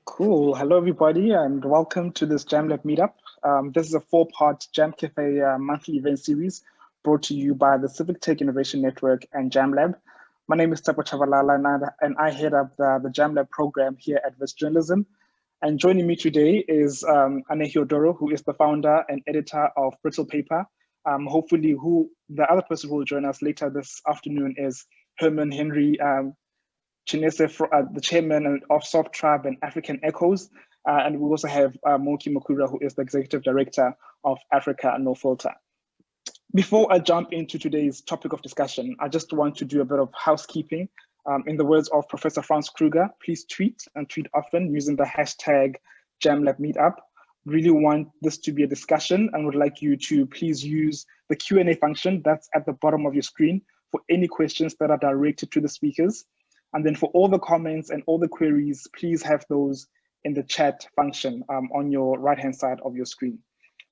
Cool. Hello, everybody, and welcome to this Jamlab Meetup. This is a 4-part JAM Cafe monthly event series brought to you by the Civic Tech Innovation Network and Jamlab. My name is Tsepo Chavalala, and I head up the Jamlab program here at West Journalism. And joining me today is Anehi Odoro, who is the founder and editor of Bristol Paper. Hopefully, the other person who will join us later this afternoon is Herman Henry Chinese, the chairman of Soft Tribe and African Echoes. And we also have Moki, who is the executive director of Africa No Filter. Before I jump into today's topic of discussion, I just want to do a bit of housekeeping. In the words of Professor Franz Kruger, please tweet and tweet often using the hashtag Jamlab Meetup. Really want this to be a discussion and would like you to please use the Q&A function that's at the bottom of your screen for any questions that are directed to the speakers. And then for all the comments and all the queries, please have those in the chat function on your right-hand side of your screen.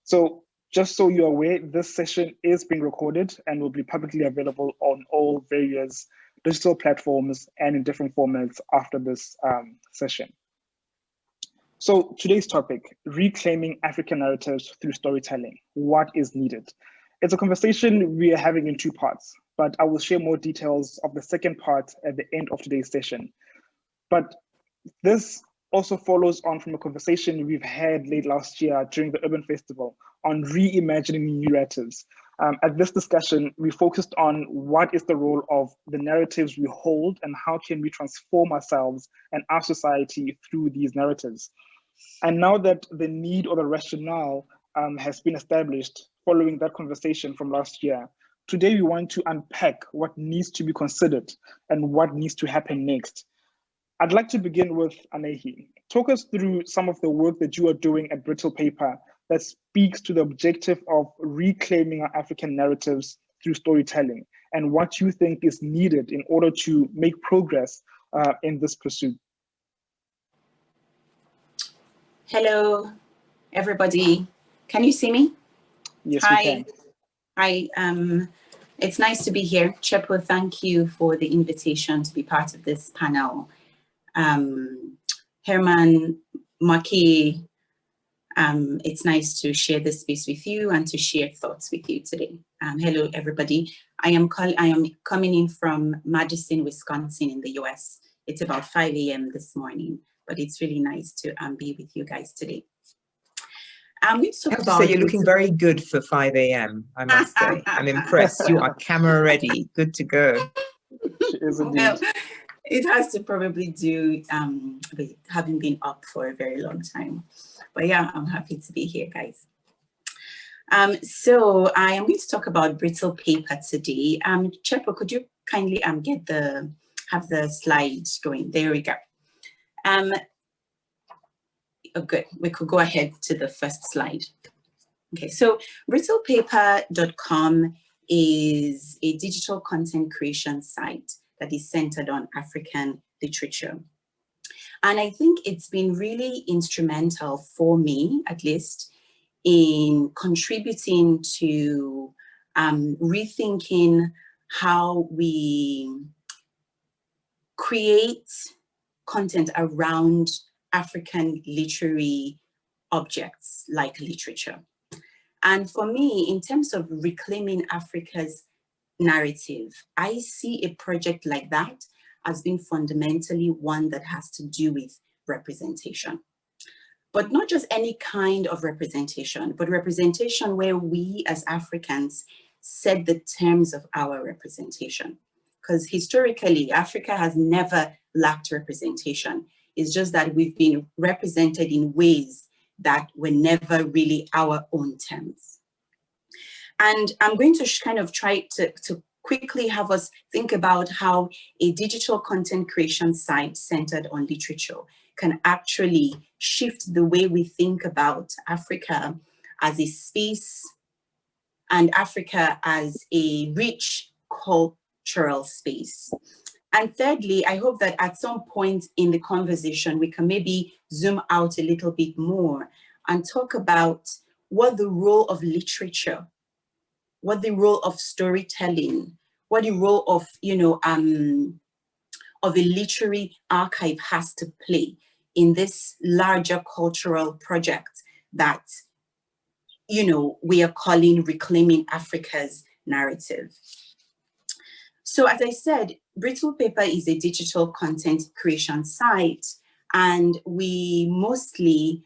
So just so you're aware, this session is being recorded and will be publicly available on all various digital platforms and in different formats after this session. So today's topic, reclaiming African narratives through storytelling. What is needed? It's a conversation we are having in 2 parts, but I will share more details of the second part at the end of today's session. But this also follows on from a conversation we've had late last year during the Urban Festival on reimagining new narratives. At this discussion, we focused on what is the role of the narratives we hold and how can we transform ourselves and our society through these narratives. And now that the need or the rationale has been established following that conversation from last year, today we want to unpack what needs to be considered and what needs to happen next. I'd like to begin with Anehi. Talk us through some of the work that you are doing at Bristol Paper that speaks to the objective of reclaiming our African narratives through storytelling and what you think is needed in order to make progress in this pursuit. Hello, everybody. Can you see me? Yes, Hi. we can. Hi, it's nice to be here. Chepo, thank you for the invitation to be part of this panel. Herman, Moki, it's nice to share this space with you and to share thoughts with you today. Hello, everybody. I am coming in from Madison, Wisconsin in the US. It's about 5 a.m. this morning, but it's really nice to be with you guys today. I have to say, you're looking very good for 5 a.m. I must say. I'm impressed. You are camera ready, good to go. She is indeed. Well, it has to probably do with having been up for a very long time. But yeah, I'm happy to be here, guys. So I am going to talk about Bristol Paper today. Chepo, could you kindly have the slides going? There we go. Oh, good. We could go ahead to the first slide. Okay, so brittlepapercom is a digital content creation site that is centered on African literature. And I think it's been really instrumental for me, at least, in contributing to rethinking how we create content around African literary objects like literature. And for me, in terms of reclaiming Africa's narrative, I see a project like that as being fundamentally one that has to do with representation. But not just any kind of representation, but representation where we as Africans set the terms of our representation. Because historically, Africa has never lacked representation. It's just that we've been represented in ways that were never really our own terms. And I'm going to kind of try to quickly have us think about how a digital content creation site centered on literature can actually shift the way we think about Africa as a space and Africa as a rich cultural space. And thirdly, I hope that at some point in the conversation, we can maybe zoom out a little bit more and talk about what the role of literature, what the role of storytelling, what the role of, of a literary archive has to play in this larger cultural project that, you know, we are calling Reclaiming Africa's Narrative. So as I said, Brittle Paper is a digital content creation site, and we mostly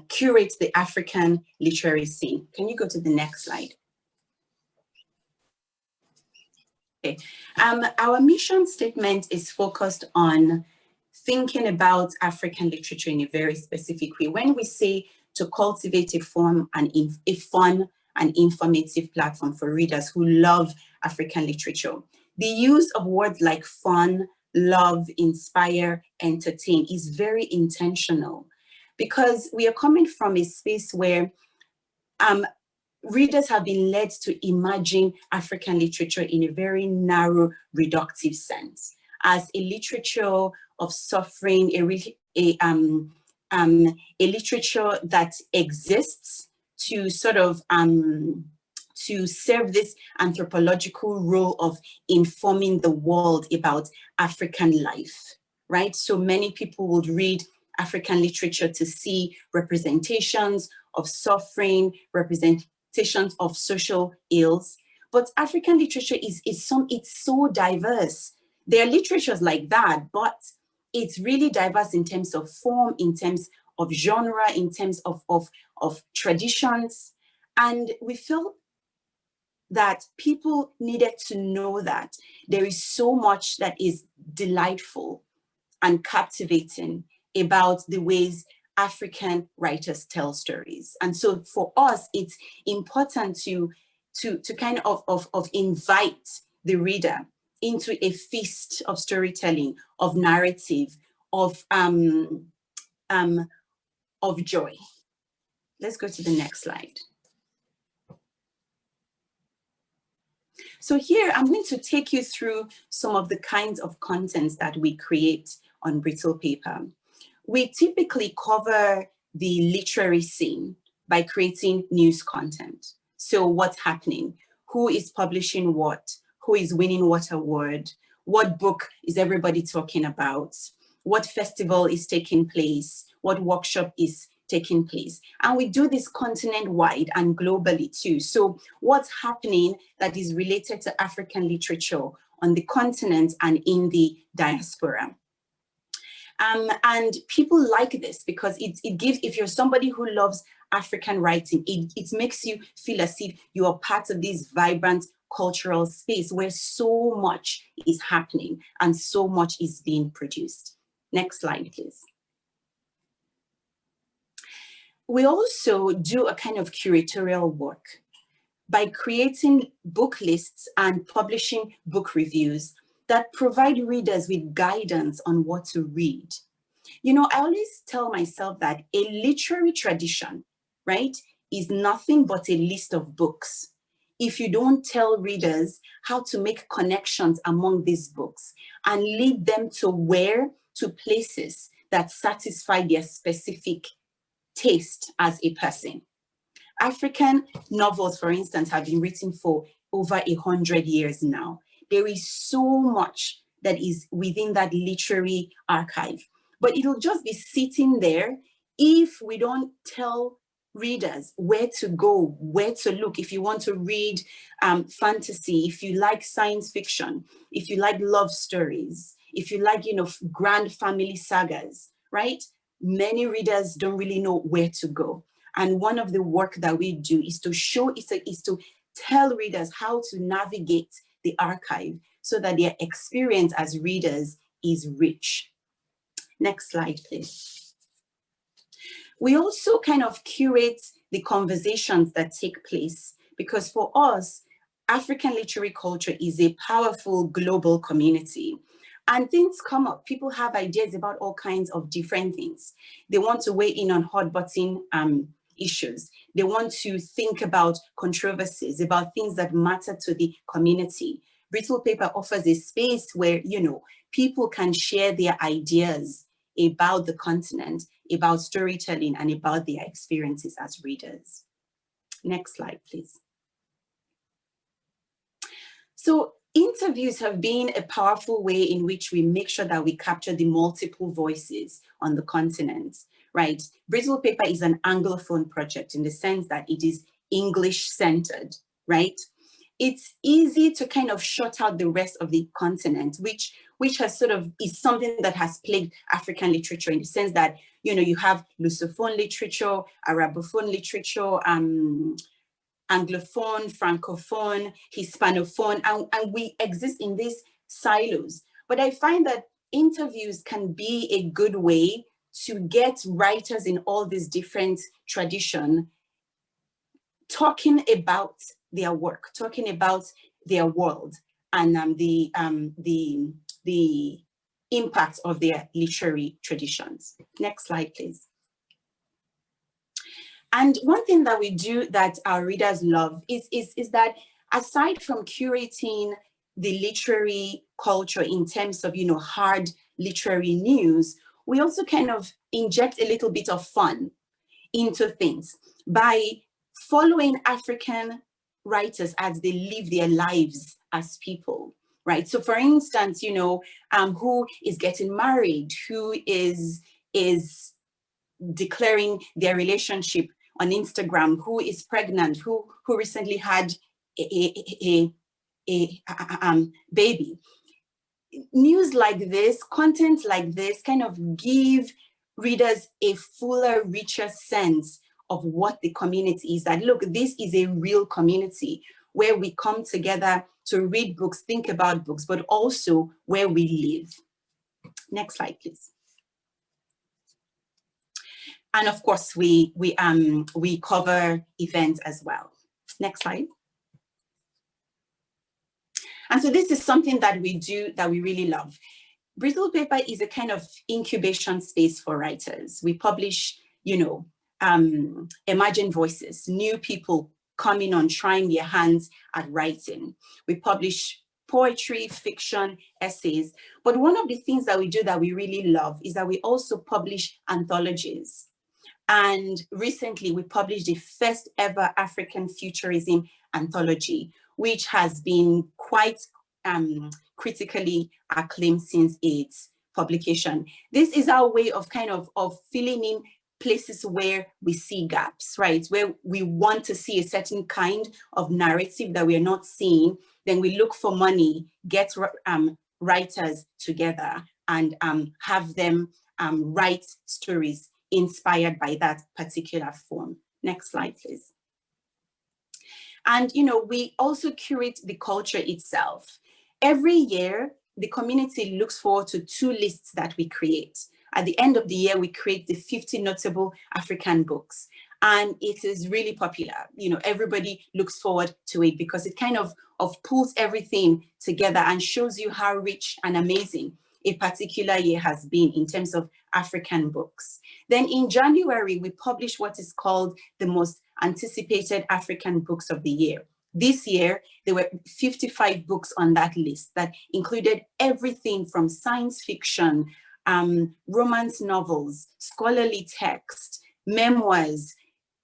curate the African literary scene. Can you go to the next slide? Okay. Our mission statement is focused on thinking about African literature in a very specific way. When we say to cultivate a fun and informative platform for readers who love African literature, the use of words like fun, love, inspire, entertain is very intentional, because we are coming from a space where readers have been led to imagine African literature in a very narrow, reductive sense, as a literature of suffering, a literature that exists to sort of to serve this anthropological role of informing the world about African life, right? So many people would read African literature to see representations of suffering, representations of social ills. But African literature it's so diverse. There are literatures like that, but it's really diverse in terms of form, in terms of genre, in terms of traditions. And we felt that people needed to know that there is so much that is delightful and captivating about the ways African writers tell stories. And so for us, it's important to kind of invite the reader into a feast of storytelling, of narrative, of joy. Let's go to the next slide. So here, I'm going to take you through some of the kinds of contents that we create on Brittle Paper. We typically cover the literary scene by creating news content. So what's happening? Who is publishing what? Who is winning what award? What book is everybody talking about? What festival is taking place? What workshop is taking place? And we do this continent-wide and globally too. So what's happening that is related to African literature on the continent and in the diaspora? And people like this because it gives, if you're somebody who loves African writing, it makes you feel as if you are part of this vibrant cultural space where so much is happening and so much is being produced. Next slide, please. We also do a kind of curatorial work by creating book lists and publishing book reviews that provide readers with guidance on what to read. You know, I always tell myself that a literary tradition, right, is nothing but a list of books. If you don't tell readers how to make connections among these books and lead them to places that satisfy their specific taste as a person. African novels, for instance, have been written for over 100 years now. There is so much that is within that literary archive, but it'll just be sitting there if we don't tell readers where to go, where to look. If you want to read fantasy, if you like science fiction, if you like love stories, if you like, you know, grand family sagas, right? Many readers don't really know where to go. And one of the work that we do is to tell readers how to navigate the archive so that their experience as readers is rich. Next slide, please. We also kind of curate the conversations that take place because for us, African literary culture is a powerful global community. And things come up. People have ideas about all kinds of different things. They want to weigh in on hot button issues. They want to think about controversies, about things that matter to the community. Brittle Paper offers a space where, you know, people can share their ideas about the continent, about storytelling, and about their experiences as readers. Next slide, please. So Interviews have been a powerful way in which we make sure that we capture the multiple voices on the continent, right? Bristol Paper is an Anglophone project in the sense that it is English-centered, right? It's easy to kind of shut out the rest of the continent, which has sort of is something that has plagued African literature in the sense that, you know, you have Lusophone literature, Arabophone literature, Anglophone, Francophone, Hispanophone, and we exist in these silos. But I find that interviews can be a good way to get writers in all these different traditions talking about their work, talking about their world, and the impact of their literary traditions. Next slide, please. And one thing that we do that our readers love is that aside from curating the literary culture in terms of, you know, hard literary news, we also kind of inject a little bit of fun into things by following African writers as they live their lives as people, right? So for instance, you know, who is getting married, who is declaring their relationship on Instagram, who is pregnant, who recently had a baby. News like this, content like this kind of give readers a fuller, richer sense of what the community is. That, look, this is a real community where we come together to read books, think about books, but also where we live. Next slide, please. And of course, we cover events as well. Next slide. And so this is something that we do that we really love. Bristol Paper is a kind of incubation space for writers. We publish, you know, emerging voices, new people coming on, trying their hands at writing. We publish poetry, fiction, essays. But one of the things that we do that we really love is that we also publish anthologies. And recently we published the first ever African Futurism anthology, which has been quite critically acclaimed since its publication. This is our way of kind of filling in places where we see gaps, right? Where we want to see a certain kind of narrative that we are not seeing, then we look for money, get writers together and have them write stories inspired by that particular form. Next slide, please. And, you know, we also curate the culture itself. Every year, the community looks forward to 2 lists that we create. At the end of the year, we create the 50 notable African books. And it is really popular. You know, everybody looks forward to it because it kind of pulls everything together and shows you how rich and amazing a particular year has been in terms of African books. Then in January, we publish what is called the most anticipated African books of the year. This year, there were 55 books on that list that included everything from science fiction, romance novels, scholarly text, memoirs,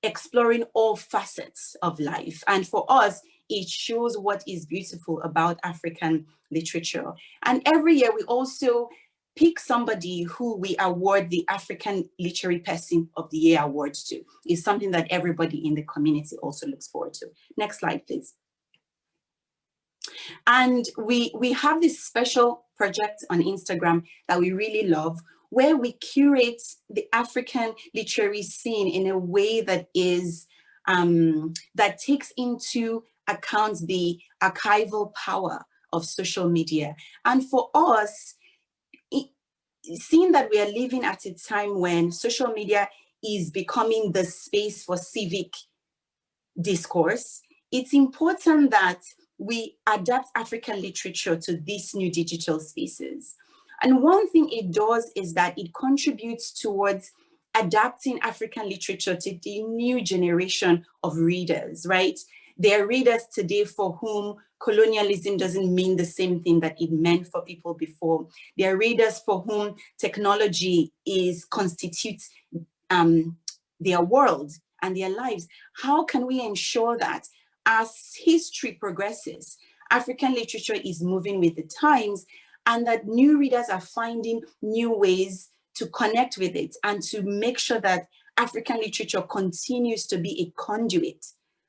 exploring all facets of life. And for us, it shows what is beautiful about African literature. And every year we also pick somebody who we award the African Literary Person of the Year award to. It's something that everybody in the community also looks forward to. Next slide, please. And we have this special project on Instagram that we really love, where we curate the African literary scene in a way that is that takes into account the archival power of social media. And for us, seeing that we are living at a time when social media is becoming the space for civic discourse, it's important that we adapt African literature to these new digital spaces. And one thing it does is that it contributes towards adapting African literature to the new generation of readers, right? There are readers today for whom colonialism doesn't mean the same thing that it meant for people before. There are readers for whom technology constitutes their world and their lives. How can we ensure that as history progresses, African literature is moving with the times, and that new readers are finding new ways to connect with it and to make sure that African literature continues to be a conduit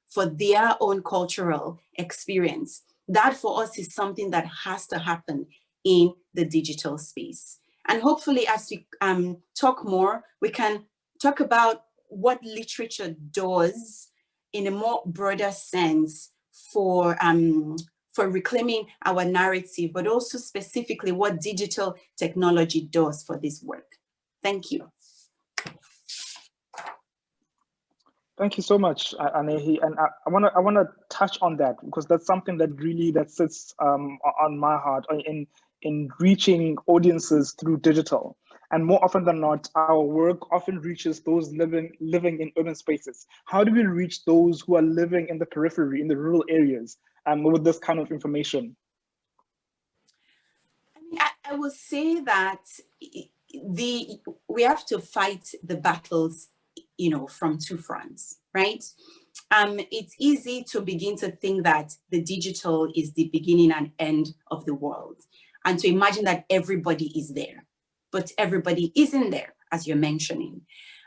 for their own cultural experience. That for us is something that has to happen in the digital space. And hopefully as we talk more, we can talk about what literature does in a more broader sense for reclaiming our narrative, but also specifically what digital technology does for this work. Thank you. Thank you so much, Anehi. And I wanna touch on that because that's something that really sits on my heart in reaching audiences through digital. And more often than not, our work often reaches those living in urban spaces. How do we reach those who are living in the periphery, in the rural areas, with this kind of information? I mean, I will say that we have to fight the battles, from two fronts, right? It's easy to begin to think that the digital is the beginning and end of the world, and to imagine that everybody is there, but everybody isn't there, as you're mentioning.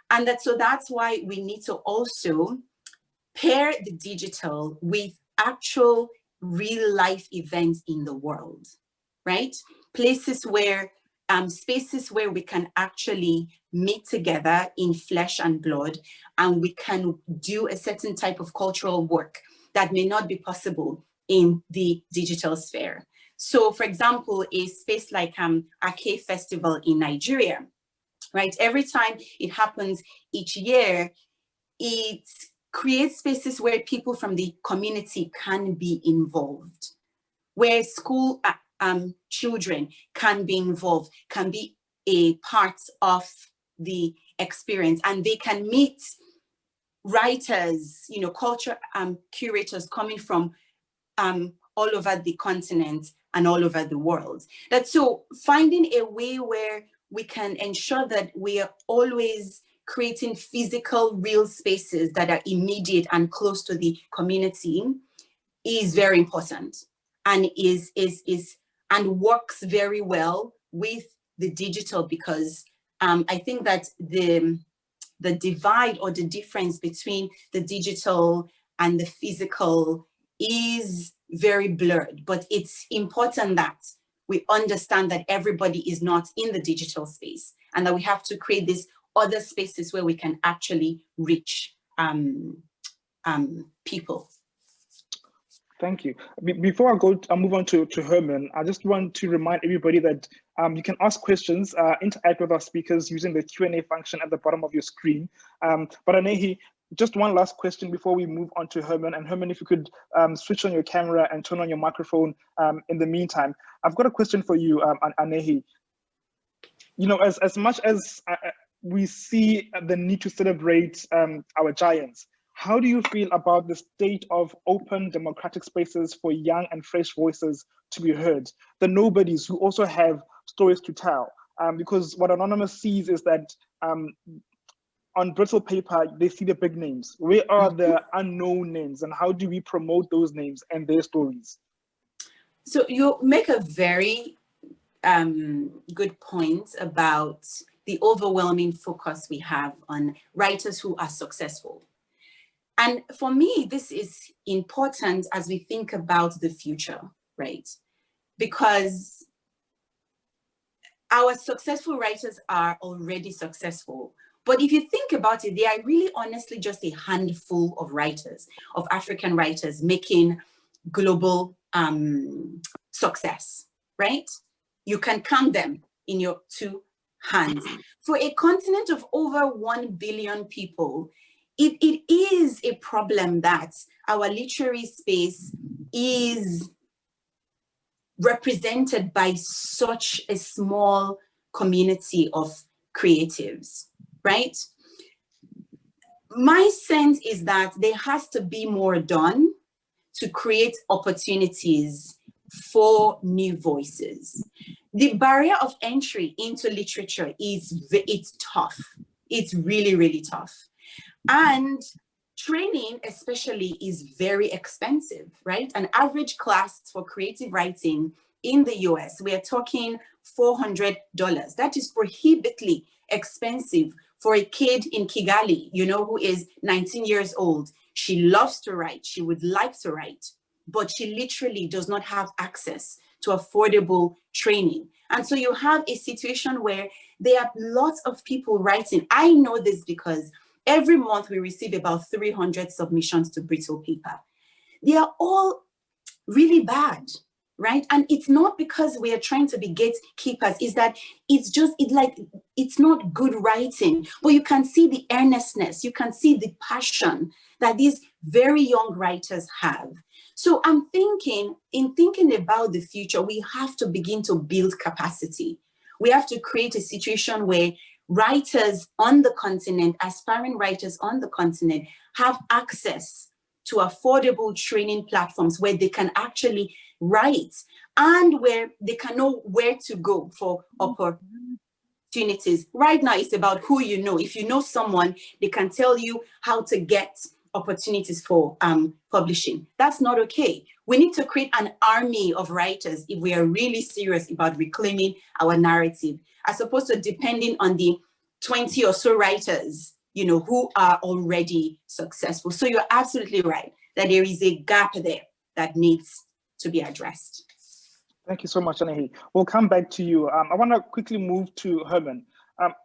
And so that's why we need to also pair the digital with actual real life events in the world, right? Places where, spaces where we can actually meet together in flesh and blood, and we can do a certain type of cultural work that may not be possible in the digital sphere. So for example, a space like Ake Festival in Nigeria, right? Every time it happens each year, it creates spaces where people from the community can be involved, where school children can be involved, can be a part of the experience, and they can meet writers, culture curators coming from all over the continent and all over the world. So finding a way where we can ensure that we are always creating physical, real spaces that are immediate and close to the community is very important, and and works very well with the digital, because I think that the divide or the difference between the digital and the physical is very blurred. But it's important that we understand that everybody is not in the digital space, and that we have to create these other spaces where we can actually reach people. Thank you. Before I move on to Herman, I just want to remind everybody that you can ask questions, interact with our speakers using the Q&A function at the bottom of your screen. But Anehi, just one last question before we move on to Herman. And Herman, if you could switch on your camera and turn on your microphone in the meantime. I've got a question for you, Anehi. As much as we see the need to celebrate our giants, how do you feel about the state of open democratic spaces for young and fresh voices to be heard, the nobodies who also have stories to tell? Because what Anonymous sees is that on Bristol Paper, they see the big names. Where are the unknown names, and how do we promote those names and their stories? So you make a very good point about the overwhelming focus we have on writers who are successful. And for me, this is important as we think about the future, right? Because our successful writers are already successful. But if you think about it, they are really honestly just a handful of writers, of African writers making global success, right? You can count them in your two hands. For a continent of over 1 billion people, it is a problem that our literary space is represented by such a small community of creatives, right? My sense is that there has to be more done to create opportunities for new voices. The barrier of entry into literature it's tough. It's really, really tough. And training especially is very expensive, right? An average class for creative writing in the US, we are talking $400. That is prohibitively expensive for a kid in Kigali, you know, who is 19 years old. She loves to write, she would like to write, but she literally does not have access to affordable training. And so you have a situation where there are lots of people writing. I know this because every month we receive about 300 submissions to Bristol Paper. They are all really bad, right? And it's not because we are trying to be gatekeepers, is that it's not good writing, but you can see the earnestness, you can see the passion that these very young writers have. So I'm thinking, in thinking about the future, we have to begin to build capacity. We have to create a situation where writers on the continent, aspiring writers on the continent, have access to affordable training platforms where they can actually write and where they can know where to go for opportunities. Right now, it's about who you know. If you know someone, they can tell you how to get opportunities for publishing. That's not okay. We need to create an army of writers if we are really serious about reclaiming our narrative, as opposed to depending on the 20 or so writers, you know, who are already successful. So you're absolutely right that there is a gap there that needs to be addressed. Thank you so much, Anahi. We'll come back to you. I want to quickly move to Herman.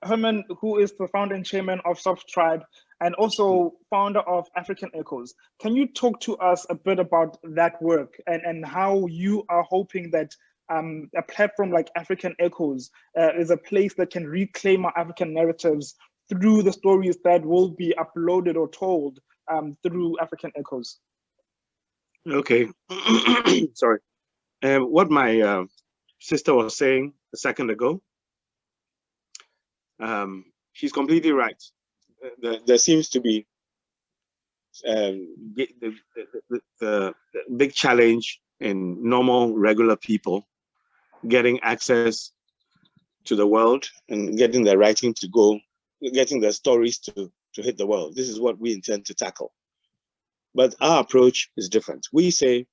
Herman, who is the founder and chairman of Soft Tribe and also founder of African Echoes. Can you talk to us a bit about that work and how you are hoping that a platform like African Echoes is a place that can reclaim our African narratives through the stories that will be uploaded or told through African Echoes? Okay, sorry. What my sister was saying a second ago, she's completely right. There seems to be the big challenge in normal, regular people getting access to the world and getting their writing to go, getting their stories to hit the world. This is what we intend to tackle. But our approach is different. We say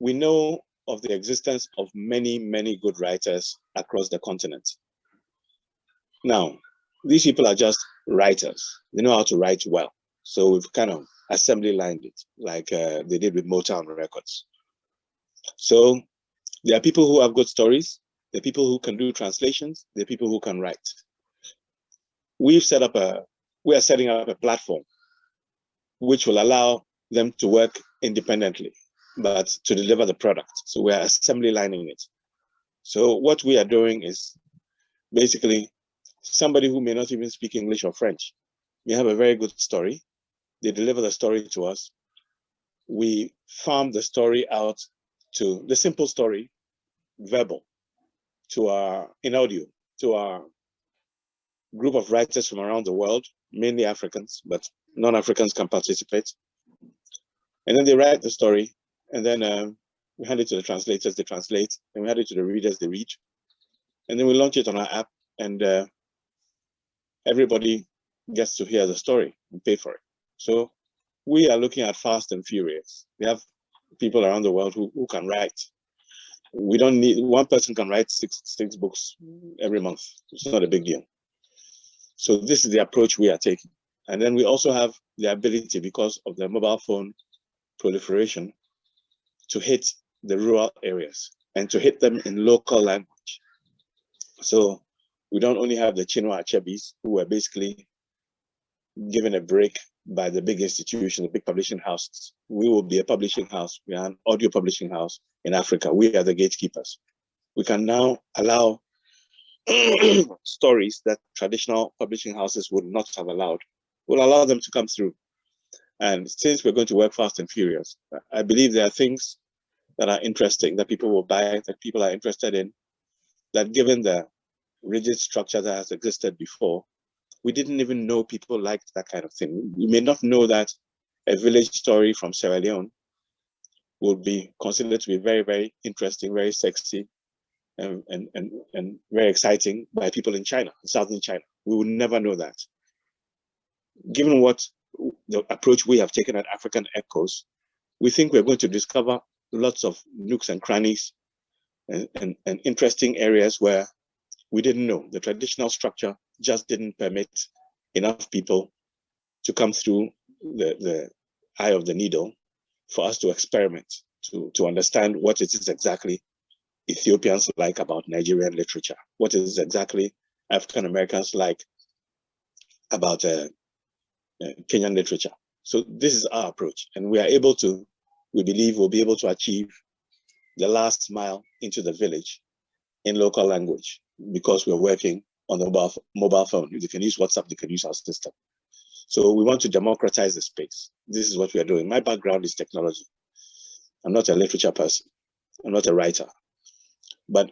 we know of the existence of many, many good writers across the continent. Now, these people are just writers. They know how to write well. So we've kind of assembly lined it like they did with Motown Records. So there are people who have good stories. There are people who can do translations. There are people who can write. We are setting up a platform which will allow them to work independently, but to deliver the product. So we're assembly lining it. So what we are doing is basically somebody who may not even speak English or French. We have a very good story. They deliver the story to us. We farm the story out to the simple story, verbal, in audio, to our group of writers from around the world, mainly Africans, but non-Africans can participate. And then they write the story, and then we hand it to the translators, they translate, and we hand it to the readers, they read. And then we launch it on our app, and everybody gets to hear the story and pay for it. So we are looking at fast and furious. We have people around the world who can write. We don't need, one person can write six books every month. It's not a big deal. So this is the approach we are taking. And then we also have the ability, because of the mobile phone proliferation, to hit the rural areas and to hit them in local language. So we don't only have the chinery-hesse who are basically given a break by the big institutions, the big publishing houses. We will be a publishing house. We are an audio publishing house in Africa. We are the gatekeepers. We can now allow stories that traditional publishing houses would not have allowed. We'll allow them to come through. And since we're going to work fast and furious, I believe there are things that are interesting, that people will buy, that people are interested in, that given the rigid structure that has existed before, we didn't even know people liked that kind of thing. You may not know that a village story from Sierra Leone would be considered to be very, very interesting, very sexy, and very exciting by people in China, in southern China. We would never know that. Given what the approach we have taken at African Echoes, we think we're going to discover lots of nooks and crannies and interesting areas where we didn't know. The traditional structure just didn't permit enough people to come through the eye of the needle for us to experiment, to understand what it is exactly Ethiopians like about Nigerian literature, what it is exactly African Americans like about Kenyan literature. So this is our approach, and we are able to, we believe we'll be able to achieve the last mile into the village in local language, because we're working on the mobile phone. If they can use WhatsApp, they can use our system. So we want to democratize the space. This is what we are doing. My background is technology. I'm not a literature person. I'm not a writer. But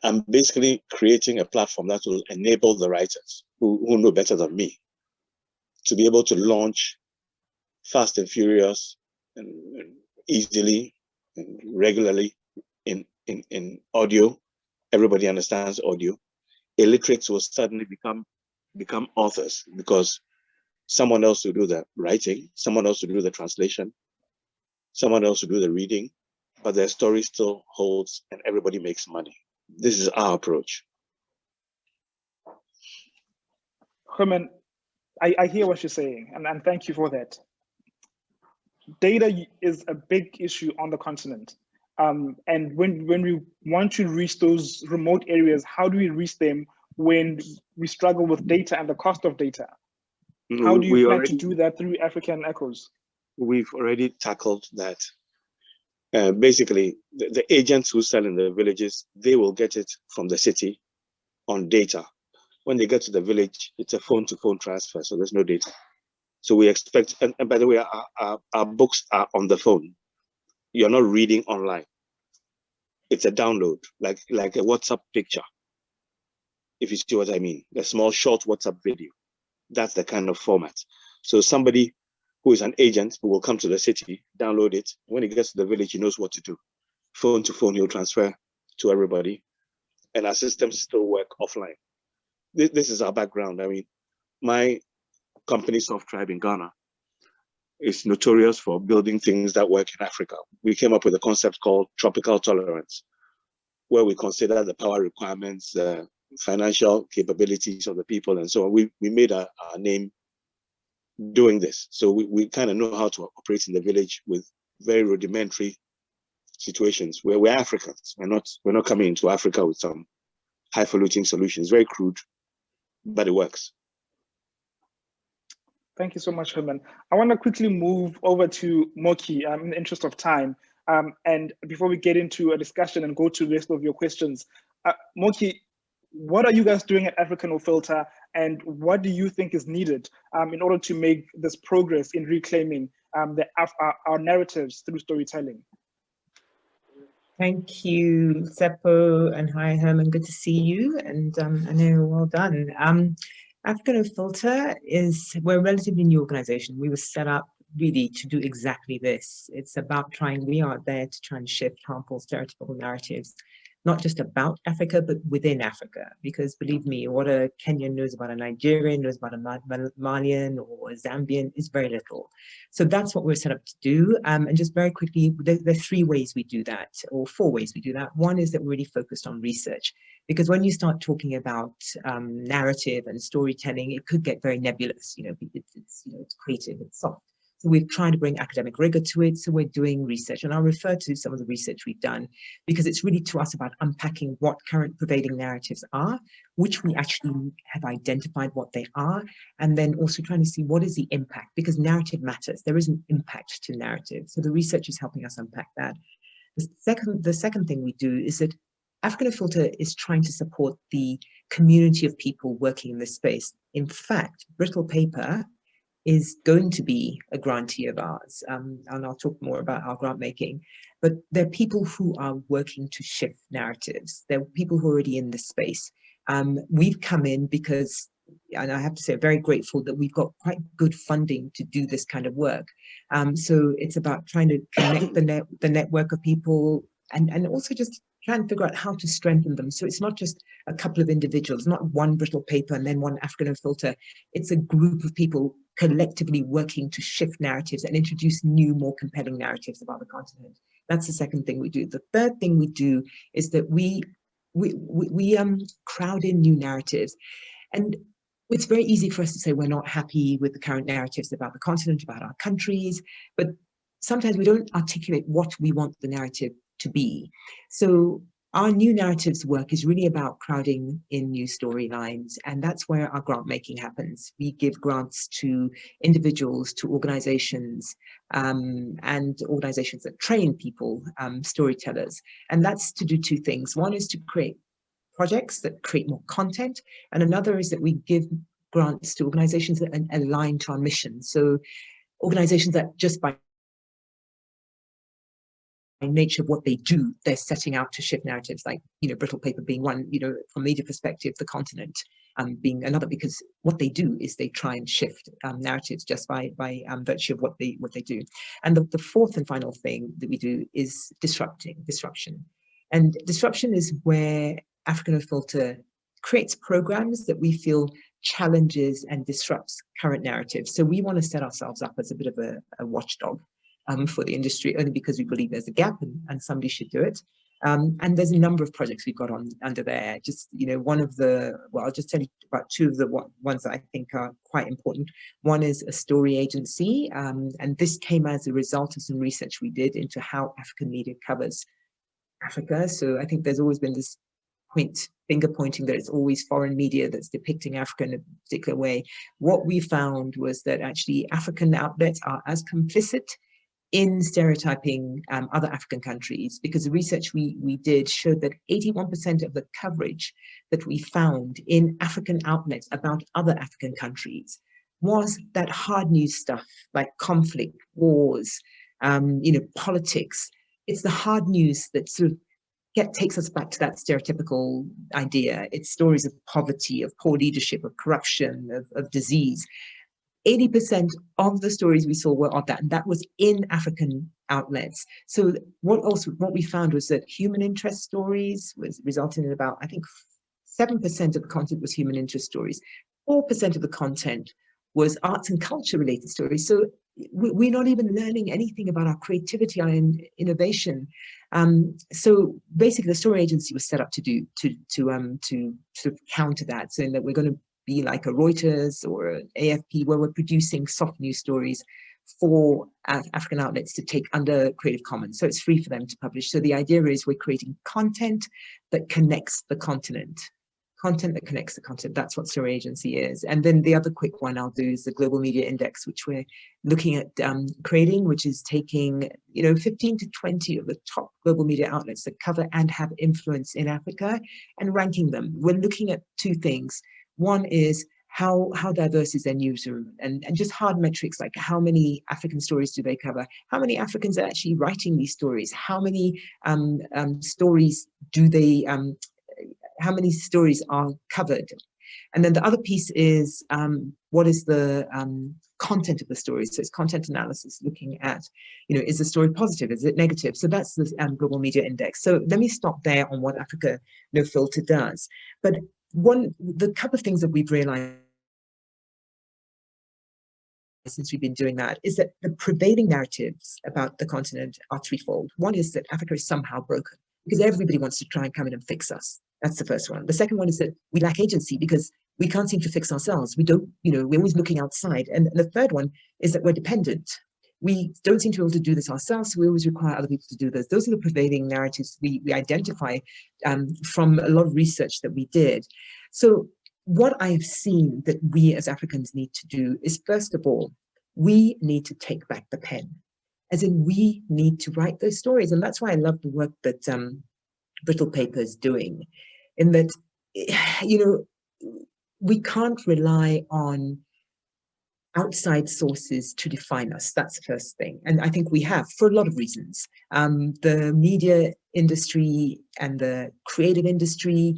I'm basically creating a platform that will enable the writers who know better than me to be able to launch fast and furious and easily and regularly in audio. Everybody understands audio. Illiterates will suddenly become authors, because someone else will do the writing, someone else will do the translation, someone else will do the reading, but their story still holds and everybody makes money. This is our approach. Herman, I hear what you're saying, and thank you for that. Data is a big issue on the continent. And when we want to reach those remote areas, how do we reach them when we struggle with data and the cost of data? How do you plan to do that through African Echoes? We've already tackled that. Basically, the agents who sell in the villages, they will get it from the city on data. When they get to the village, it's a phone-to-phone transfer, so there's no data. So we expect, and by the way, our books are on the phone. You're not reading online. It's a download, like a WhatsApp picture, if you see what I mean, a small short WhatsApp video. That's the kind of format. So somebody who is an agent who will come to the city, download it. When he gets to the village, he knows what to do. Phone to phone, he'll transfer to everybody. And our systems still work offline. This is our background. I mean, my company, Soft Tribe in Ghana, is notorious for building things that work in Africa. We came up with a concept called tropical tolerance, where we consider the power requirements, financial capabilities of the people, and so on. We made our name doing this. So we kind of know how to operate in the village with very rudimentary situations where we're Africans. We're not coming into Africa with some highfalutin solutions, very crude, but it works. Thank you so much, Herman. I want to quickly move over to Moki in the interest of time. And before we get into a discussion and go to the rest of your questions, Moki, what are you guys doing at Africa No Filter, and what do you think is needed in order to make this progress in reclaiming our narratives through storytelling? Thank you, Seppo, and hi, Herman. Good to see you, and I know, well done. Africa No Filter we're a relatively new organization. We were set up really to do exactly this. It's about we are there to try and shift harmful stereotypical narratives, not just about Africa, but within Africa. Because believe me, what a Kenyan knows about a Nigerian, knows about a Malian or a Zambian is very little. So that's what we're set up to do. And just very quickly, there are 3 ways we do that, or 4 ways we do that. One is that we're really focused on research. Because when you start talking about narrative and storytelling, it could get very nebulous. It's creative, it's soft. So we've tried to bring academic rigor to it. So we're doing research, and I'll refer to some of the research we've done, because it's really to us about unpacking what current prevailing narratives are, which we actually have identified what they are, and then also trying to see what is the impact, because narrative matters. There is an impact to narrative. So the research is helping us unpack that. The second thing we do is that Africa No Filter is trying to support the community of people working in this space. In fact, Brittle Paper is going to be a grantee of ours, and I'll talk more about our grant making, but there are people who are working to shift narratives. There are people who are already in this space. We've come in because, and I have to say, I'm very grateful that we've got quite good funding to do this kind of work. So it's about trying to connect the network of people, and also just try and figure out how to strengthen them. So it's not just a couple of individuals, not one Brittle Paper and then one Africa No Filter. It's a group of people collectively working to shift narratives and introduce new, more compelling narratives about the continent. That's the second thing we do. The third thing we do is that we crowd in new narratives. And it's very easy for us to say we're not happy with the current narratives about the continent, about our countries, but sometimes we don't articulate what we want the narrative to be. So our new narratives work is really about crowding in new storylines, and that's where our grant making happens. We give grants to individuals, to organizations, and organizations that train people, storytellers. And that's to do two things. One is to create projects that create more content, and another is that we give grants to organizations that align to our mission. So organizations that just by nature of what they do, they're setting out to shift narratives, like, Bristol Paper being one, from media perspective, the continent being another, because what they do is they try and shift narratives just by virtue of what they do. And the fourth and final thing that we do is disruption. And disruption is where African No Filter creates programs that we feel challenges and disrupts current narratives. So we want to set ourselves up as a bit of a watchdog for the industry, only because we believe there's a gap and somebody should do it. And there's a number of projects we've got on under there. Just, one of the, I'll just tell you about two of the ones that I think are quite important. One is a story agency, and this came as a result of some research we did into how African media covers Africa. So I think there's always been this finger pointing that it's always foreign media that's depicting Africa in a particular way. What we found was that actually African outlets are as complicit in stereotyping other African countries, because the research we did showed that 81% of the coverage that we found in African outlets about other African countries was that hard news stuff, like conflict, wars, politics. It's the hard news that sort of takes us back to that stereotypical idea. It's stories of poverty, of poor leadership, of corruption, of disease. 80% of the stories we saw were of that, and that was in African outlets. So what we found was that human interest stories was resulting in about, I think, 7% of the content was human interest stories. 4% of the content was arts and culture related stories. So we're not even learning anything about our creativity and innovation. So basically, the story agency was set up to sort of counter that, saying that we're going to be like a Reuters or an AFP, where we're producing soft news stories for African outlets to take under Creative Commons. So it's free for them to publish. So the idea is we're creating content that connects the continent. That's what Story Agency is. And then the other quick one I'll do is the Global Media Index, which we're looking at creating, which is taking 15 to 20 of the top global media outlets that cover and have influence in Africa and ranking them. We're looking at two things. One is how diverse is their newsroom, and just hard metrics like how many African stories do they cover? How many Africans are actually writing these stories? How many stories do they, how many stories are covered? And then the other piece is what is the content of the story? So it's content analysis, looking at, is the story positive? Is it negative? So that's the Global Media Index. So let me stop there on what Africa No Filter does. But the couple of things that we've realized since we've been doing that is that the prevailing narratives about the continent are threefold. One is that Africa is somehow broken because everybody wants to try and come in and fix us. That's the first one. The second one is that we lack agency because we can't seem to fix ourselves. We don't, we're always looking outside. And the third one is that we're dependent. We don't seem to be able to do this ourselves, so we always require other people to do this. Those are the prevailing narratives we identify from a lot of research that we did. So what I've seen that we as Africans need to do is, first of all, we need to take back the pen. As in, we need to write those stories. And that's why I love the work that Bristol Paper is doing, in that, we can't rely on outside sources to define us. That's the first thing. And I think we have, for a lot of reasons. The media industry and the creative industry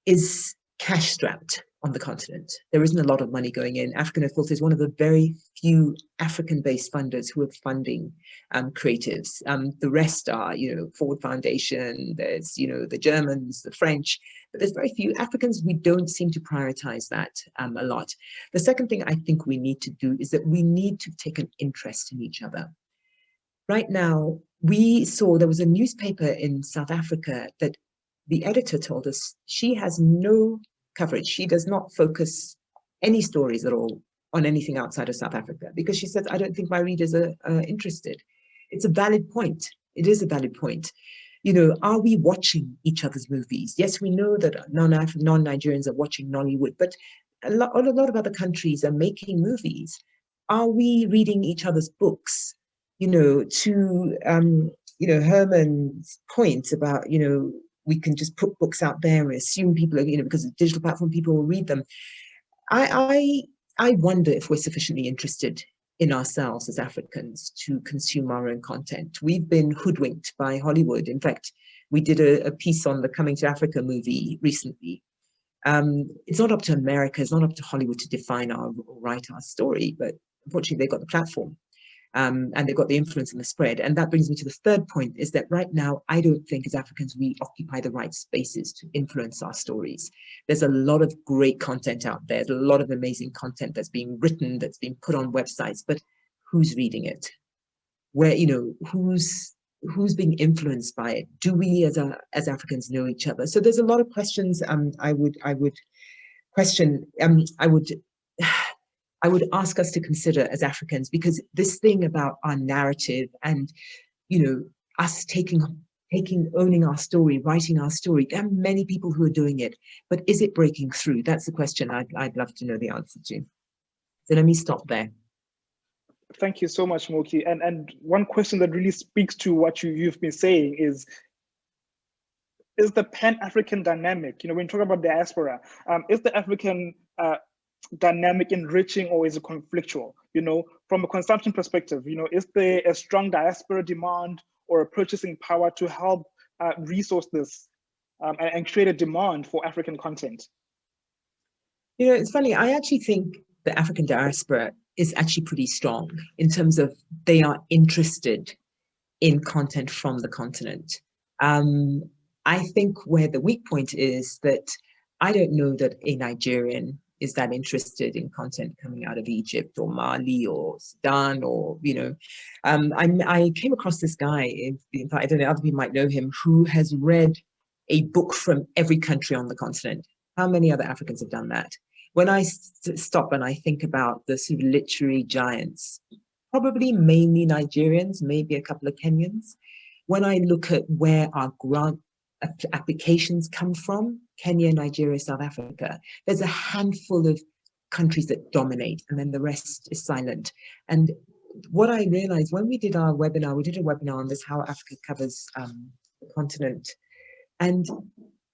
is cash-strapped on the continent. There isn't a lot of money going in. African No Filter is one of the very few African-based funders who are funding creatives. The rest are, Ford Foundation, there's, the Germans, the French, but there's very few Africans. We don't seem to prioritize that a lot. The second thing I think we need to do is that we need to take an interest in each other. Right now, we saw there was a newspaper in South Africa that the editor told us she has no coverage. She does not focus any stories at all on anything outside of South Africa because she says, I don't think my readers are interested. It's a valid point. It is a valid point. Are we watching each other's movies? Yes, we know that non-Nigerians are watching Nollywood, but a lot of other countries are making movies. Are we reading each other's books? To Herman's point about, we can just put books out there and assume people are, because of digital platform, people will read them. I wonder if we're sufficiently interested in ourselves as Africans to consume our own content. We've been hoodwinked by Hollywood. In fact, we did a piece on the Coming to Africa movie recently. It's not up to America, it's not up to Hollywood to define or write our story, but unfortunately they got the platform. And they've got the influence and the spread. And that brings me to the third point, is that right now, I don't think as Africans, we occupy the right spaces to influence our stories. There's a lot of great content out there. There's a lot of amazing content that's being written, that's being put on websites, but who's reading it? Where, who's being influenced by it? Do we as Africans know each other? So there's a lot of questions I would ask us to consider as Africans, because this thing about our narrative and, us owning our story, writing our story, there are many people who are doing it, but is it breaking through? That's the question I'd love to know the answer to. So let me stop there. Thank you so much, Moki. And one question that really speaks to what you've been saying is the Pan-African dynamic, when you talk about diaspora, is the African dynamic enriching or is it conflictual? From a consumption perspective, is there a strong diaspora demand or a purchasing power to help resource this and create a demand for African content? It's funny, I actually think the African diaspora is actually pretty strong in terms of they are interested in content from the continent. I think where the weak point is that I don't know that a Nigerian is that interested in content coming out of Egypt or Mali or Sudan or, I came across this guy, in fact, I don't know, other people might know him, who has read a book from every country on the continent. How many other Africans have done that? When I stop and I think about the sort of literary giants, probably mainly Nigerians, maybe a couple of Kenyans. When I look at where our grant applications come from, Kenya, Nigeria, South Africa, there's a handful of countries that dominate and then the rest is silent. And what I realized when we did our webinar, we did a webinar on this, how Africa covers the continent, and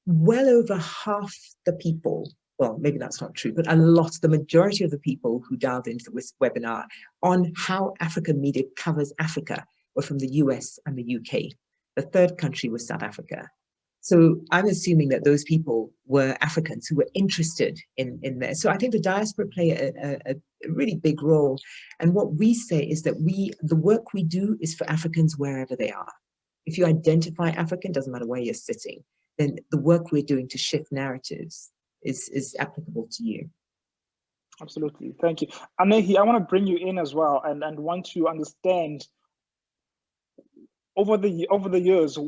well over half the people, well, maybe that's not true, but the majority of the people who dialed into this webinar on how African media covers Africa were from the US and the UK. The third country was South Africa. So I'm assuming that those people were Africans who were interested in there. So I think the diaspora play a really big role. And what we say is that the work we do is for Africans wherever they are. If you identify African, doesn't matter where you're sitting, then the work we're doing to shift narratives is applicable to you. Absolutely, thank you. Anehi, I want to bring you in as well and want to understand over the years,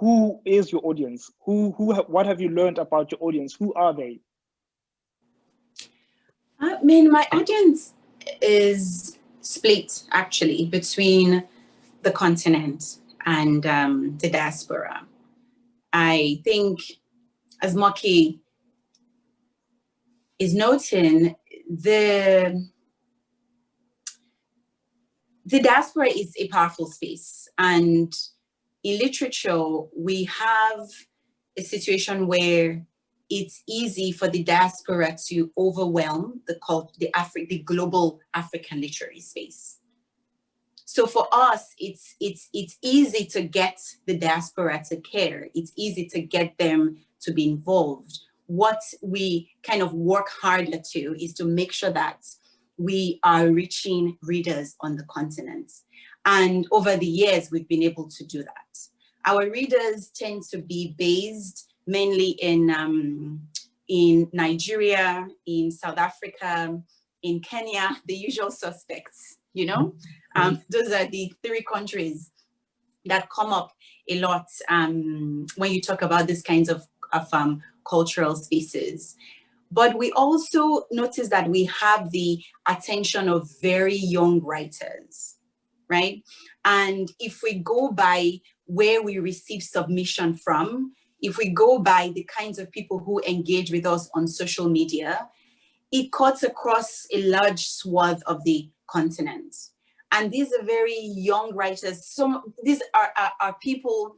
who is your audience? What have you learned about your audience? Who are they? I mean, my audience is split actually between the continent and the diaspora. I think, as Moki is noting, the diaspora is a powerful space, and in literature, we have a situation where it's easy for the diaspora to overwhelm the global African literary space. So for us, it's easy to get the diaspora to care. It's easy to get them to be involved. what we kind of work harder to is to make sure that we are reaching readers on the continent. And over the years, we've been able to do that. Our readers tend to be based mainly in Nigeria, in South Africa, in Kenya, the usual suspects, you know? Those are the 3 countries that come up a lot when you talk about these kinds of cultural spaces. But we also notice that we have the attention of very young writers, right? And if we go by where we receive submission from, if we go by the kinds of people who engage with us on social media, it cuts across a large swath of the continent. And these are very young writers. These are people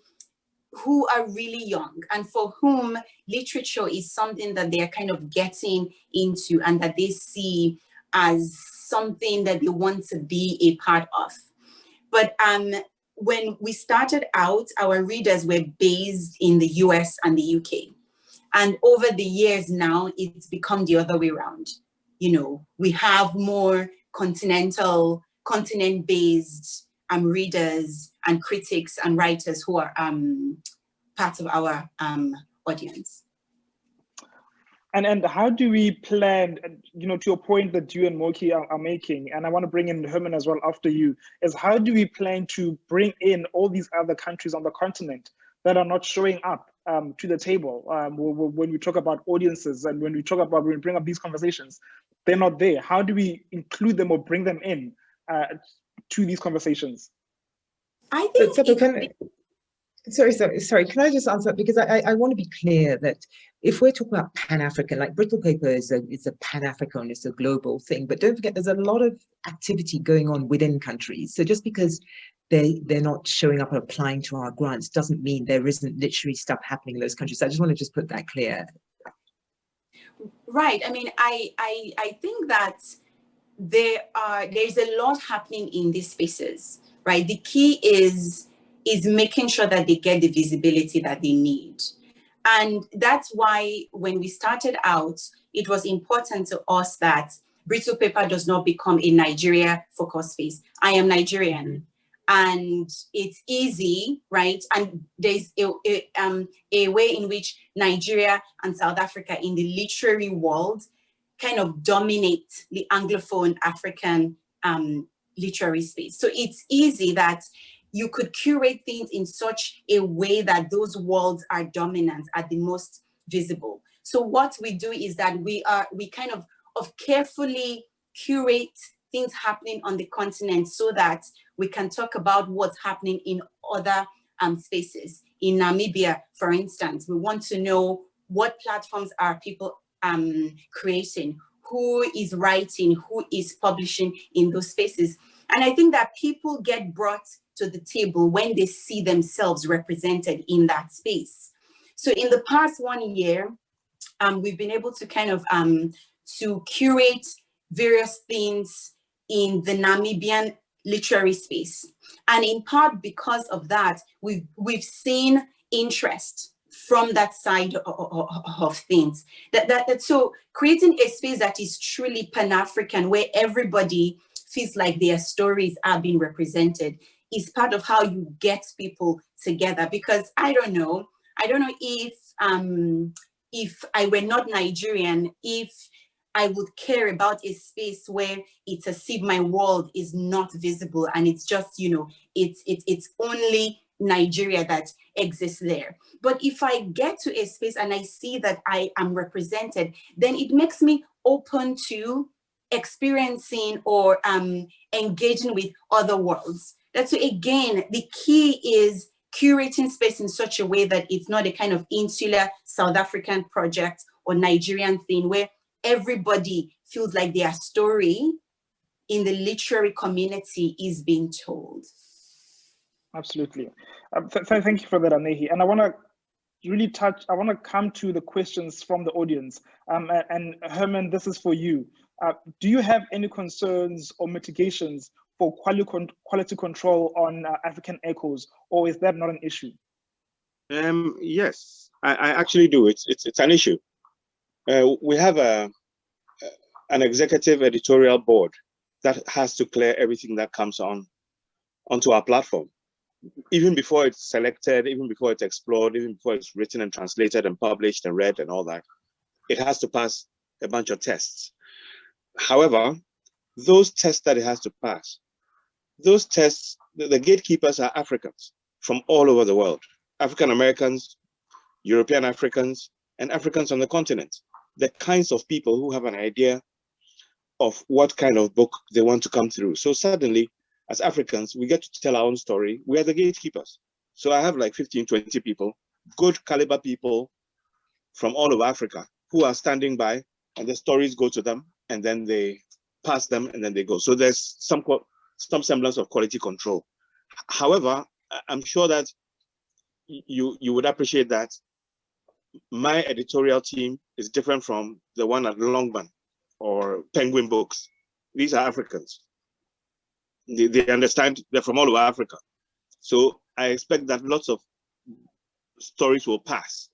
who are really young and for whom literature is something that they're kind of getting into and that they see as something that they want to be a part of. But when we started out, our readers were based in the US and the UK. And over the years now, it's become the other way around. You know, we have more continent-based readers and critics and writers who are part of our audience. And how do we plan, you know, to your point that you and Moki are making, and I want to bring in Herman as well after you, is how do we plan to bring in all these other countries on the continent that are not showing up to the table when we talk about audiences and when we bring up these conversations, they're not there. How do we include them or bring them in to these conversations? I think Sorry, can I just answer that? Because I want to be clear that if we're talking about Pan-African, like Bristol Paper is a Pan-African, it's a global thing, but don't forget there's a lot of activity going on within countries. So just because they're not showing up and applying to our grants doesn't mean there isn't literary stuff happening in those countries. So I just want to put that clear. Right. I mean, I think that there's a lot happening in these spaces, right? The key is making sure that they get the visibility that they need. And that's why when we started out, it was important to us that Bristol Paper does not become a Nigeria focus space. I am Nigerian. And it's easy, right? And there's a way in which Nigeria and South Africa in the literary world kind of dominate the Anglophone African literary space. So it's easy that you could curate things in such a way that those worlds are dominant, are the most visible. So what we do is that we kind of carefully curate things happening on the continent so that we can talk about what's happening in other spaces. In Namibia, for instance, we want to know what platforms are people creating, who is writing, who is publishing in those spaces. And I think that people get brought to the table when they see themselves represented in that space. So in the past 1 year, we've been able to kind of to curate various things in the Namibian literary space. And in part because of that, we've seen interest from that side of things. So creating a space that is truly Pan-African, where everybody feels like their stories are being represented, is part of how you get people together. Because I don't know if I were not Nigerian, if I would care about a space where it's as if my world is not visible and it's just, you know, it's only Nigeria that exists there. But if I get to a space and I see that I am represented, then it makes me open to experiencing or engaging with other worlds. That's so again, the key is curating space in such a way that it's not a kind of insular South African project or Nigerian thing where everybody feels like their story in the literary community is being told. Absolutely. Thank you for that, Anehi. And I want to come to the questions from the audience. And Herman, this is for you. Do you have any concerns or mitigations for quality control on African echoes, or is that not an issue? Yes, I actually do. It's an issue. We have an executive editorial board that has to clear everything that comes onto our platform. Even before it's selected, even before it's explored, even before it's written and translated and published and read and all that, it has to pass a bunch of tests. However, those tests that it has to pass, those tests, the gatekeepers are Africans from all over the world. African Americans, European Africans, and Africans on the continent. The kinds of people who have an idea of what kind of book they want to come through. So suddenly, as Africans, we get to tell our own story. We are the gatekeepers. So I have like 15, 20 people, good caliber people from all over Africa who are standing by, and the stories go to them, and then they pass them, and then they go. So there's some semblance of quality control. However, I'm sure that you would appreciate that my editorial team is different from the one at Longman or Penguin Books. These are Africans. They understand, they're from all over Africa. So I expect that lots of stories will pass,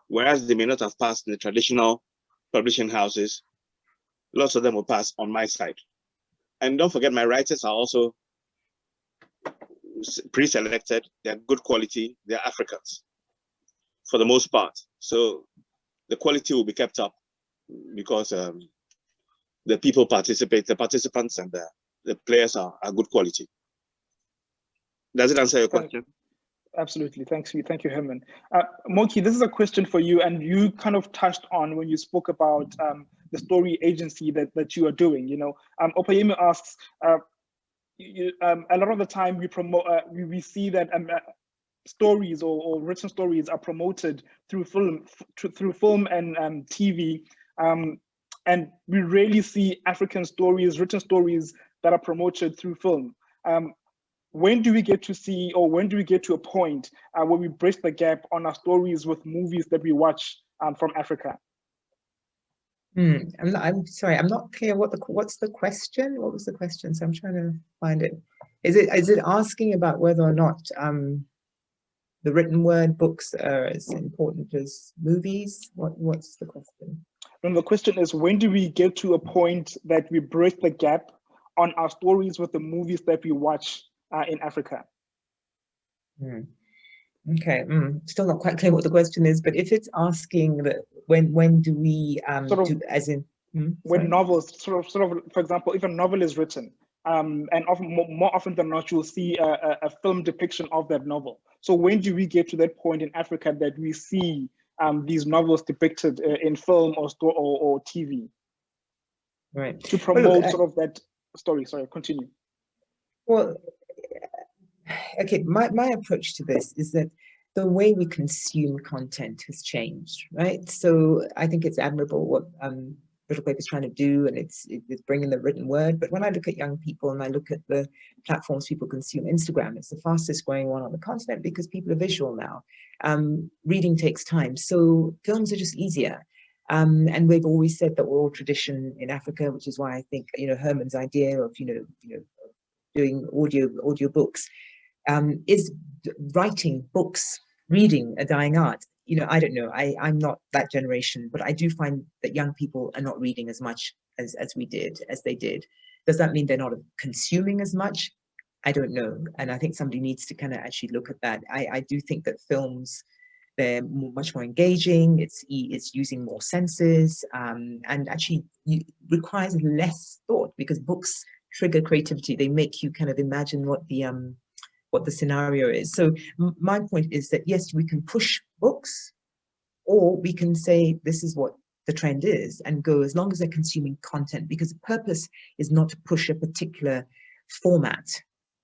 whereas they may not have passed in the traditional publishing houses. Lots of them will pass on my side. And don't forget, my writers are also pre-selected. They're good quality. They're Africans for the most part. So the quality will be kept up because the people participate, the participants and the players are good quality. Does it answer your question? Absolutely. Thank you, Herman. Moki, this is a question for you, and you kind of touched on when you spoke about the story agency that you are doing. You know, Opayemi asks, a lot of the time we promote, we see that stories or written stories are promoted through film and TV, and we rarely see African stories, written stories that are promoted through film. When do we get to see, or when do we get to a point where we bridge the gap on our stories with movies that we watch from Africa? I'm sorry, I'm not clear what's the question? What was the question? So I'm trying to find it. Is it asking about whether or not the written word books are as important as movies? What's the question? And the question is, when do we get to a point that we bridge the gap on our stories with the movies that we watch in Africa? Okay, still not quite clear what the question is, but if it's asking that when do we sort of, do, as in when novels sort of, for example, if a novel is written, and often more often than not, you'll see a film depiction of that novel. So when do we get to that point in Africa that we see these novels depicted in film or TV? Right. To promote sort of that story. Sorry, continue. Well, okay, my approach to this is that the way we consume content has changed, right? So I think it's admirable what Brittle Paper is trying to do, and it's bringing the written word. But when I look at young people and I look at the platforms people consume, Instagram, it's the fastest growing one on the continent because people are visual now. Reading takes time, so films are just easier. And we've always said that oral tradition in Africa, which is why I think Herman's idea of doing audio books is writing books, reading a dying art. I don't know, I'm not that generation, but I do find that young people are not reading as much as they did. Does that mean they're not consuming as much? I don't know. And I think somebody needs to kind of actually look at that. I do think that films, they're much more engaging, it's using more senses, and actually requires less thought, because books trigger creativity. They make you kind of imagine what the scenario is. So my point is that yes, we can push books, or we can say this is what the trend is and go, as long as they're consuming content, because the purpose is not to push a particular format,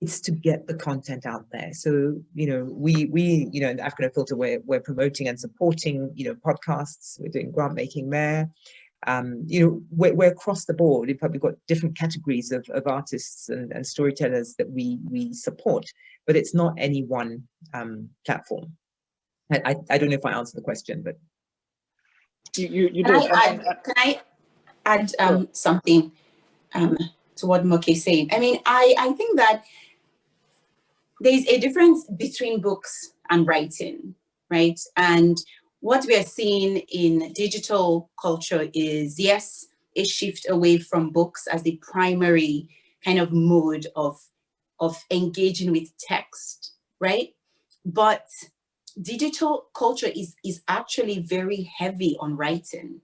it's to get the content out there. So we in African Filter, we're promoting and supporting podcasts, we're doing grant making there. We're across the board. In fact, we've got different categories of artists and storytellers that we support, but it's not any one platform. I don't know if I answered the question, but you did. Can I add sure. something to what Moki is saying? I mean, I think that there's a difference between books and writing, right? And what we are seeing in digital culture is, yes, a shift away from books as the primary kind of mode of engaging with text, right? But digital culture is actually very heavy on writing,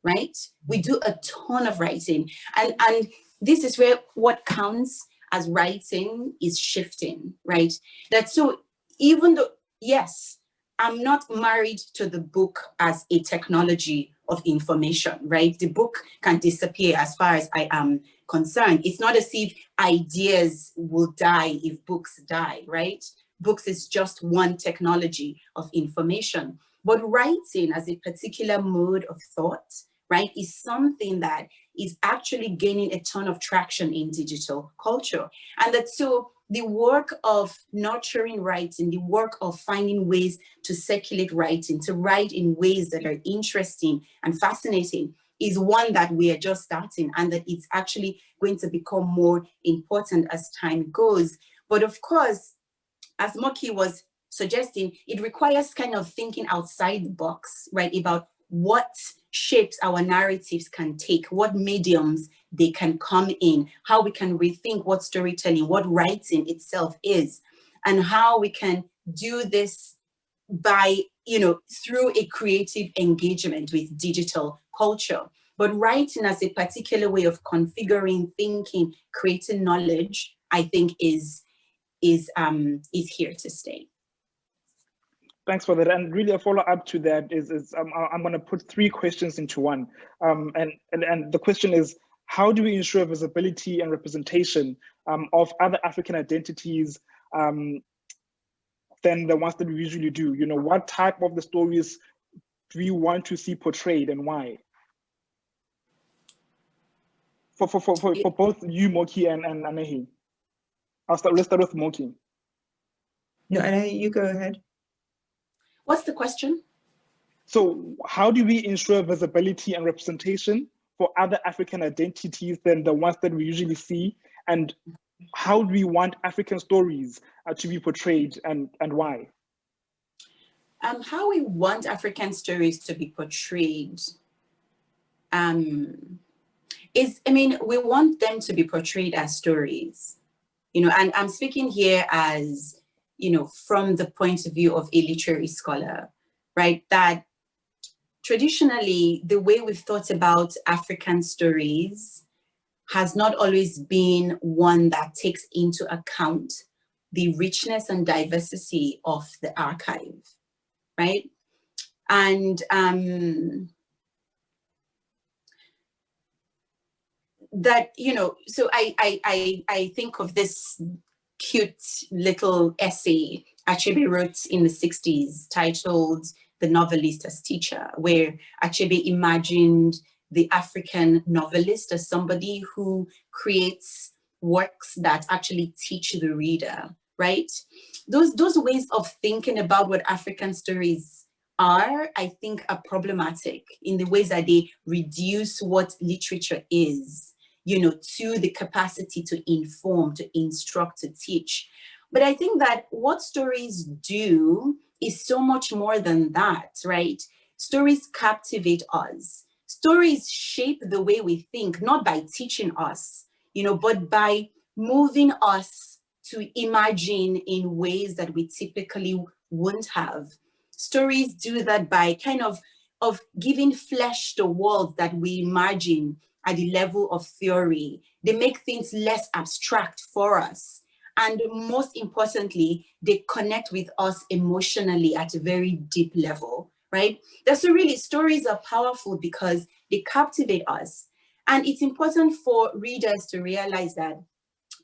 right? We do a ton of writing, and this is where what counts as writing is shifting, right? That so even though, yes, I'm not married to the book as a technology of information, right? The book can disappear as far as I am concerned. It's not as if ideas will die if books die, right? Books is just one technology of information. But writing as a particular mode of thought, right, is something that is actually gaining a ton of traction in digital culture. And that so the work of nurturing writing, the work of finding ways to circulate writing, to write in ways that are interesting and fascinating, is one that we are just starting, and that it's actually going to become more important as time goes. But of course, as Moki was suggesting, it requires kind of thinking outside the box, right, about what shapes our narratives can take, what mediums they can come in, how we can rethink what storytelling, what writing itself is, and how we can do this by, through a creative engagement with digital culture. But writing as a particular way of configuring, thinking, creating knowledge, I think is here to stay. Thanks for that. And really a follow-up to that is I'm going to put 3 questions into one. And the question is, how do we ensure visibility and representation of other African identities than the ones that we usually do? What type of the stories do we want to see portrayed, and why? For both you, Moki, and Anehi. Let's start with Moki. No, Anehi, you go ahead. What's the question? So how do we ensure visibility and representation for other African identities than the ones that we usually see? And how do we want African stories to be portrayed, and why? How we want African stories to be portrayed we want them to be portrayed as stories, and I'm speaking here as, from the point of view of a literary scholar, right? That traditionally, the way we've thought about African stories has not always been one that takes into account the richness and diversity of the archive, right? And that, so I think of this cute little essay Achebe wrote in the 60s titled "The Novelist as Teacher," where Achebe imagined the African novelist as somebody who creates works that actually teach the reader, right? Those ways of thinking about what African stories are, I think, are problematic in the ways that they reduce what literature is, to the capacity to inform, to instruct, to teach. But I think that what stories do is so much more than that, right? Stories captivate us. Stories shape the way we think, not by teaching us, but by moving us to imagine in ways that we typically wouldn't have. Stories do that by kind of giving flesh to worlds that we imagine at the level of theory. They make things less abstract for us. And most importantly, they connect with us emotionally at a very deep level, right? So really, stories are powerful because they captivate us. And it's important for readers to realize that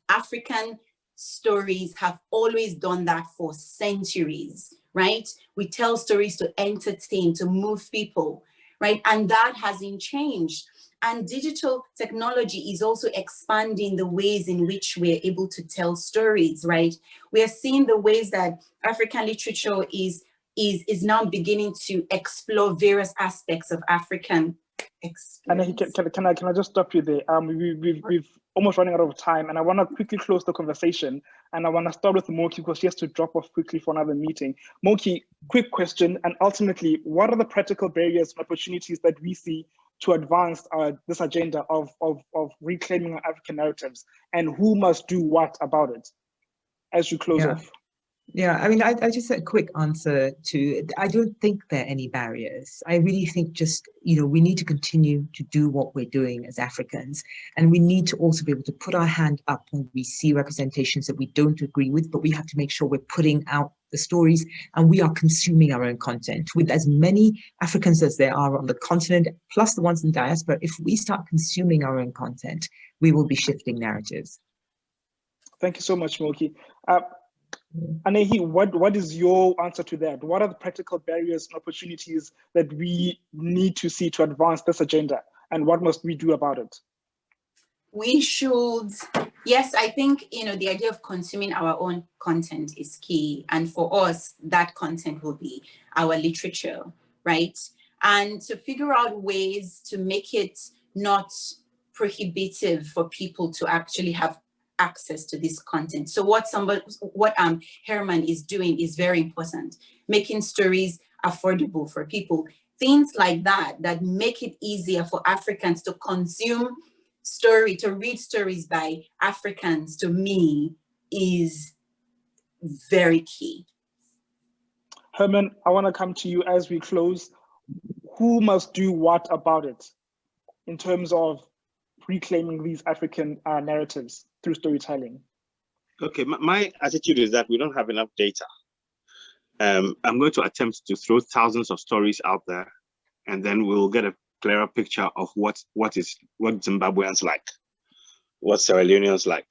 African stories have always done that for centuries, right? We tell stories to entertain, to move people, right? And that hasn't changed. And digital technology is also expanding the ways in which we're able to tell stories, right? We are seeing the ways that African literature is now beginning to explore various aspects of African experience. And can I just stop you there? We've almost running out of time, and I want to quickly close the conversation. And I want to start with Moki because she has to drop off quickly for another meeting. Moki, quick question, and ultimately, what are the practical barriers and opportunities that we see to advance this agenda of reclaiming our African narratives, and who must do what about it? As you close off. Yeah, I mean, I just a quick answer to, I don't think there are any barriers. I really think just, we need to continue to do what we're doing as Africans. And we need to also be able to put our hand up when we see representations that we don't agree with, but we have to make sure we're putting out the stories and we are consuming our own content. With as many Africans as there are on the continent, plus the ones in diaspora, if we start consuming our own content, we will be shifting narratives. Thank you so much, Moki. Anehi, what is your answer to that? What are the practical barriers and opportunities that we need to see to advance this agenda? And what must we do about it? We should, yes, I think, the idea of consuming our own content is key. And for us, that content will be our literature, right? And to figure out ways to make it not prohibitive for people to actually have access to this content. So what Herman is doing is very important, making stories affordable for people. Things like that make it easier for Africans to consume to read stories by Africans, to me, is very key. Herman, I want to come to you as we close. Who must do what about it in terms of reclaiming these African narratives through storytelling? Okay, my attitude is that we don't have enough data. I'm going to attempt to throw thousands of stories out there, and then we'll get a clearer picture of what Zimbabweans like, what Sierra Leoneans like,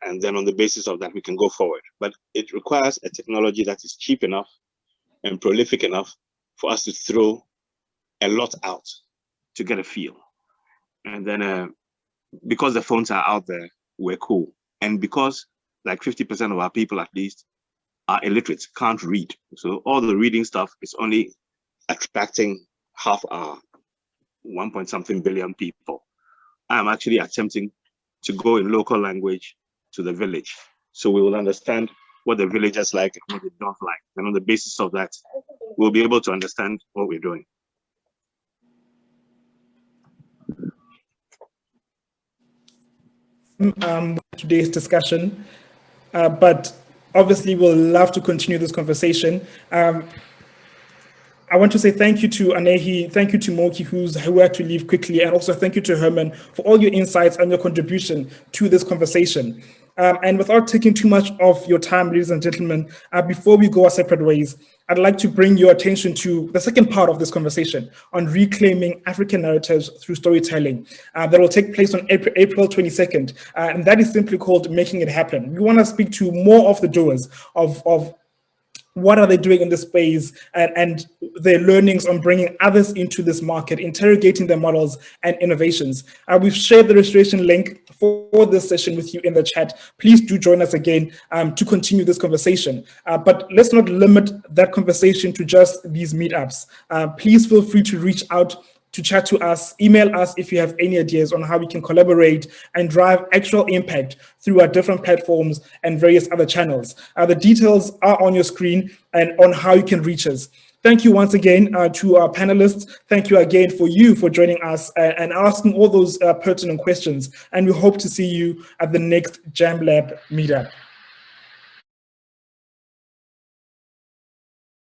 and then on the basis of that we can go forward. But it requires a technology that is cheap enough and prolific enough for us to throw a lot out to get a feel. And then because the phones are out there, we're cool. And because like 50% of our people at least are illiterate, can't read. So all the reading stuff is only attracting half our 1-point-something billion people. I'm actually attempting to go in local language to the village. So we will understand what the villagers like and what they don't like. And on the basis of that, we'll be able to understand what we're doing. Today's discussion, but obviously we'll love to continue this conversation. I want to say thank you to Anehi, thank you to Moki, who had to leave quickly, and also thank you to Herman for all your insights and your contribution to this conversation. And without taking too much of your time, ladies and gentlemen, before we go our separate ways, I'd like to bring your attention to the second part of this conversation on reclaiming African narratives through storytelling that will take place on April 22nd. And that is simply called Making It Happen. We want to speak to more of the doers of what are they doing in this space and their learnings on bringing others into this market, interrogating their models and innovations. We've shared the registration link for this session with you in the chat. Please do join us again to continue this conversation. But let's not limit that conversation to just these meetups. Please feel free to reach out to chat to us, email us if you have any ideas on how we can collaborate and drive actual impact through our different platforms and various other channels. The details are on your screen and on how you can reach us. Thank you once again to our panelists. Thank you again for joining us and asking all those pertinent questions. And we hope to see you at the next JAM Lab meetup.